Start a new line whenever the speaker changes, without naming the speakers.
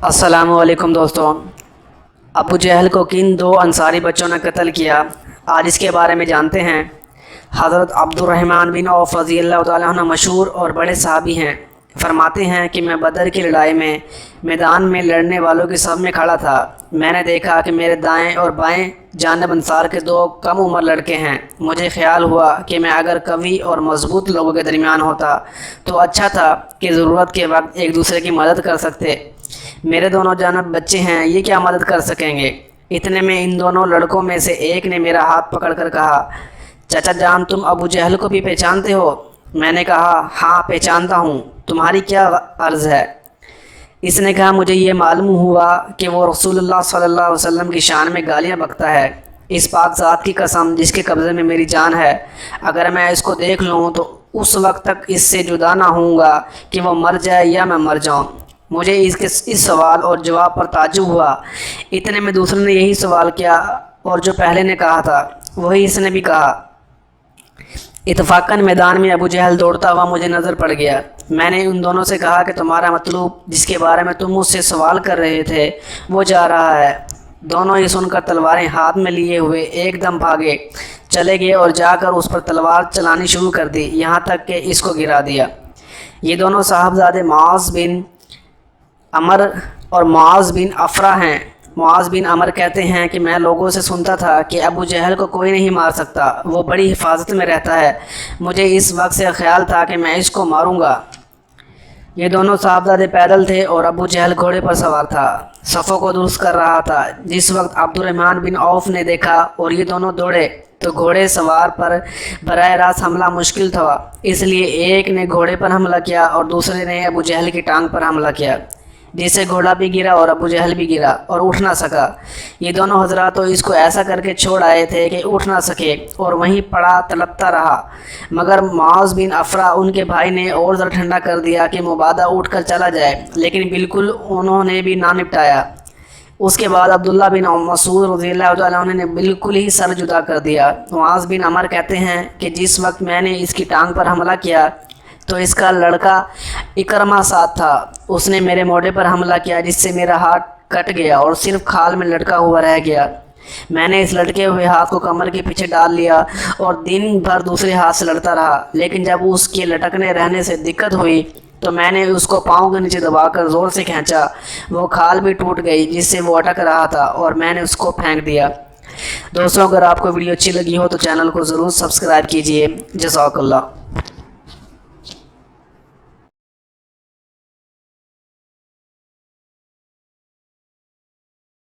अस्सलाम वालेकुम दोस्तों। अबू जहल को किन दो अंसारी बच्चों ने कत्ल किया, आज इसके बारे में जानते हैं। हज़रत अब्दुर्रहमान बिन औफ़ रज़ी अल्लाह तआला अन्हु मशहूर और बड़े सहाबी हैं। फरमाते हैं कि मैं बदर की लड़ाई में मैदान में लड़ने वालों की सब में खड़ा था। मैंने देखा कि मेरे दाएं और बाएं जानब अंसार के दो कम उम्र लड़के हैं। मुझे ख्याल हुआ कि मैं अगर कवि और मज़बूत लोगों के दरमियान होता तो अच्छा था कि ज़रूरत के वक्त एक दूसरे की मदद कर सकते। मेरे दोनों जानब बच्चे हैं, ये क्या मदद कर सकेंगे। इतने में इन दोनों लड़कों में से एक ने मेरा हाथ पकड़कर कहा, चाचा जान, तुम अबू जहल को भी पहचानते हो? मैंने कहा, हाँ पहचानता हूँ, तुम्हारी क्या अर्ज़ है? इसने कहा, मुझे ये मालूम हुआ कि वो रसूलुल्लाह सल्लल्लाहु अलैहि वसल्लम की शान में गालियाँ बकता है। इस पाक ज़ात की कसम जिसके कब्ज़े में मेरी जान है, अगर मैं इसको देख लूँ तो उस वक्त तक इससे जुदा ना होऊंगा कि वो मर जाए या मैं मर जाऊँ। मुझे इस सवाल और जवाब पर ताज्जुब हुआ। इतने में दूसरे ने यही सवाल किया और जो पहले ने कहा था वही इसने भी कहा। इत्तफाकन मैदान में अबू जहल दौड़ता हुआ मुझे नज़र पड़ गया। मैंने उन दोनों से कहा कि तुम्हारा मतलूब जिसके बारे में तुम मुझसे सवाल कर रहे थे वो जा रहा है। दोनों ही सुनकर तलवारें हाथ में लिए हुए एकदम भागे चले गए और जाकर उस पर तलवार चलानी शुरू कर दी, यहाँ तक कि इसको गिरा दिया। ये दोनों साहबजादे मुआज़ बिन अमर और मुआज़ बिन अफ़रा हैं। मुआज़ बिन अमर कहते हैं कि मैं लोगों से सुनता था कि अबू जहल को कोई नहीं मार सकता, वो बड़ी हिफाजत में रहता है। मुझे इस वक्त से ख्याल था कि मैं इसको मारूंगा। ये दोनों साहबजादे पैदल थे और अबू जहल घोड़े पर सवार था, सफ़ों को दुरुस्त कर रहा था। जिस वक्त अब्दुर्रहमान बिन औफ़ ने देखा और ये दोनों दौड़े तो घोड़े सवार पर बराह रास्त हमला मुश्किल था, इसलिए एक ने घोड़े पर हमला किया और दूसरे ने अबू जहल की टांग पर हमला किया, जिससे घोड़ा भी गिरा और अबू जहल भी गिरा और उठ ना सका। ये दोनों हजरात तो इसको ऐसा करके छोड़ आए थे कि उठ ना सके और वहीं पड़ा तड़पता रहा, मगर मुआज़ बिन अफ़रा उनके भाई ने और ज़रा ठंडा कर दिया कि मुबादा उठ कर चला जाए, लेकिन बिल्कुल उन्होंने भी ना निपटाया। उसके बाद अब्दुल्ला बिन मसूद रज़ियल्लाहु तआला अन्हु ने बिल्कुल ही सर जुदा कर दिया। मुआज़ बिन अमर कहते हैं कि जिस वक्त मैंने इसकी टांग पर हमला किया तो इसका लड़का इकरमा साथ था। उसने मेरे मोढ़े पर हमला किया, जिससे मेरा हाथ कट गया और सिर्फ खाल में लटका हुआ रह गया। मैंने इस लटके हुए हाथ को कमर के पीछे डाल लिया और दिन भर दूसरे हाथ से लड़ता रहा, लेकिन जब उसके लटकने रहने से दिक्कत हुई तो मैंने उसको पाँव के नीचे दबाकर ज़ोर से खींचा। वो खाल भी टूट गई जिससे वो अटक रहा था और मैंने उसको फेंक दिया। दोस्तों, अगर आपको वीडियो अच्छी लगी हो तो चैनल को ज़रूर सब्सक्राइब कीजिए। जज़ाकल्लाह।